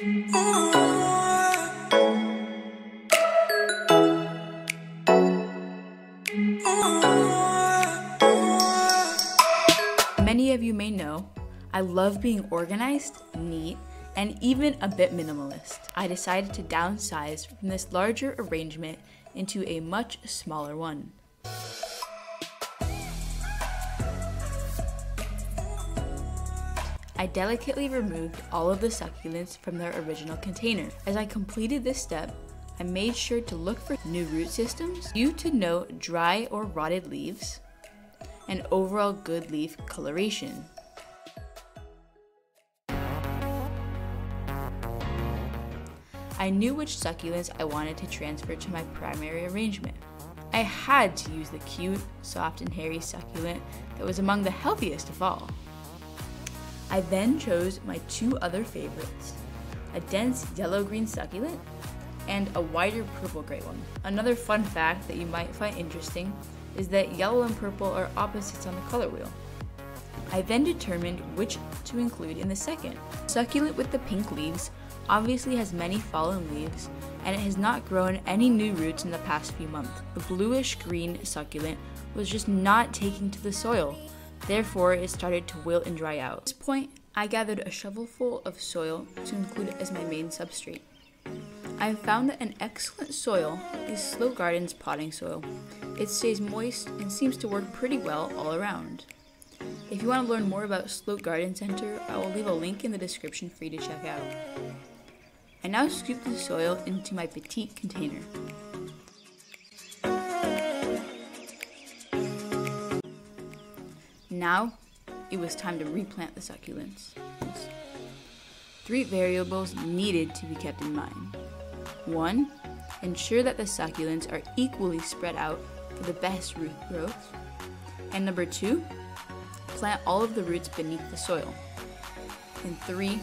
Many of you may know, I love being organized, neat, and even a bit minimalist. I decided to downsize from this larger arrangement into a much smaller one. I delicately removed all of the succulents from their original container. As I completed this step, I made sure to look for new root systems, due to no dry or rotted leaves, and overall good leaf coloration. I knew which succulents I wanted to transfer to my primary arrangement. I had to use the cute, soft, and hairy succulent that was among the healthiest of all. I then chose my two other favorites, a dense yellow-green succulent and a wider purple-gray one. Another fun fact that you might find interesting is that yellow and purple are opposites on the color wheel. I then determined which to include in the second. Succulent with the pink leaves obviously has many fallen leaves, and it has not grown any new roots in the past few months. The bluish-green succulent was just not taking to the soil. Therefore, it started to wilt and dry out. At this point, I gathered a shovelful of soil to include as my main substrate. I have found that an excellent soil is Sloat Garden's potting soil. It stays moist and seems to work pretty well all around. If you want to learn more about Sloat Garden Center, I will leave a link in the description for you to check out. I now scoop the soil into my petite container. Now, it was time to replant the succulents. 3 variables needed to be kept in mind. 1, ensure that the succulents are equally spread out for the best root growth. And number 2, plant all of the roots beneath the soil. And 3,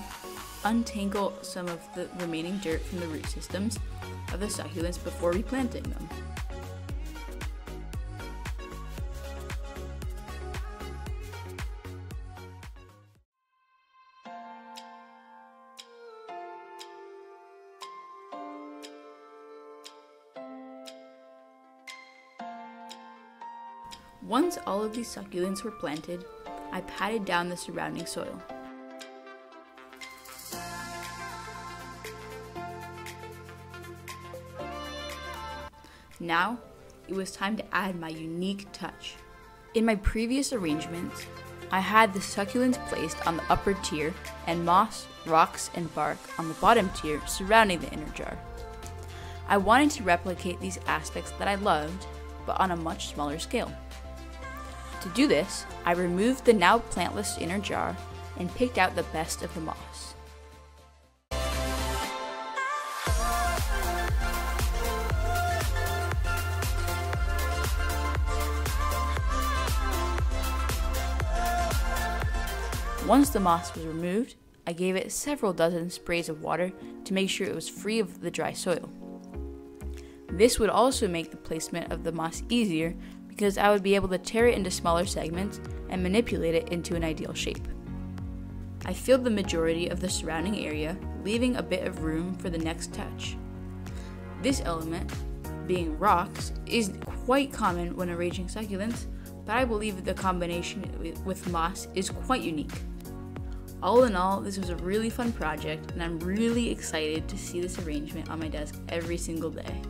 untangle some of the remaining dirt from the root systems of the succulents before replanting them. Once all of these succulents were planted, I patted down the surrounding soil. Now, it was time to add my unique touch. In my previous arrangements, I had the succulents placed on the upper tier and moss, rocks, and bark on the bottom tier surrounding the inner jar. I wanted to replicate these aspects that I loved, but on a much smaller scale. To do this, I removed the now plantless inner jar and picked out the best of the moss. Once the moss was removed, I gave it several dozen sprays of water to make sure it was free of the dry soil. This would also make the placement of the moss easier because I would be able to tear it into smaller segments and manipulate it into an ideal shape. I filled the majority of the surrounding area, leaving a bit of room for the next touch. This element, being rocks, is quite common when arranging succulents, but I believe the combination with moss is quite unique. All in all, this was a really fun project, and I'm really excited to see this arrangement on my desk every single day.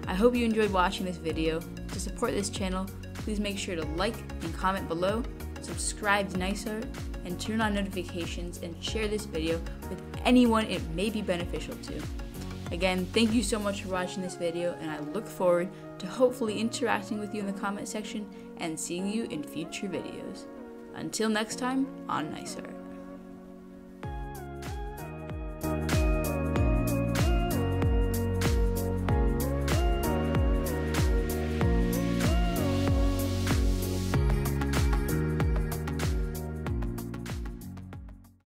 I hope you enjoyed watching this video. To support this channel, please make sure to like and comment below, subscribe to LiQWYD, and turn on notifications and share this video with anyone it may be beneficial to. Again, thank you so much for watching this video, and I look forward to hopefully interacting with you in the comment section and seeing you in future videos. Until next time, on LiQWYD.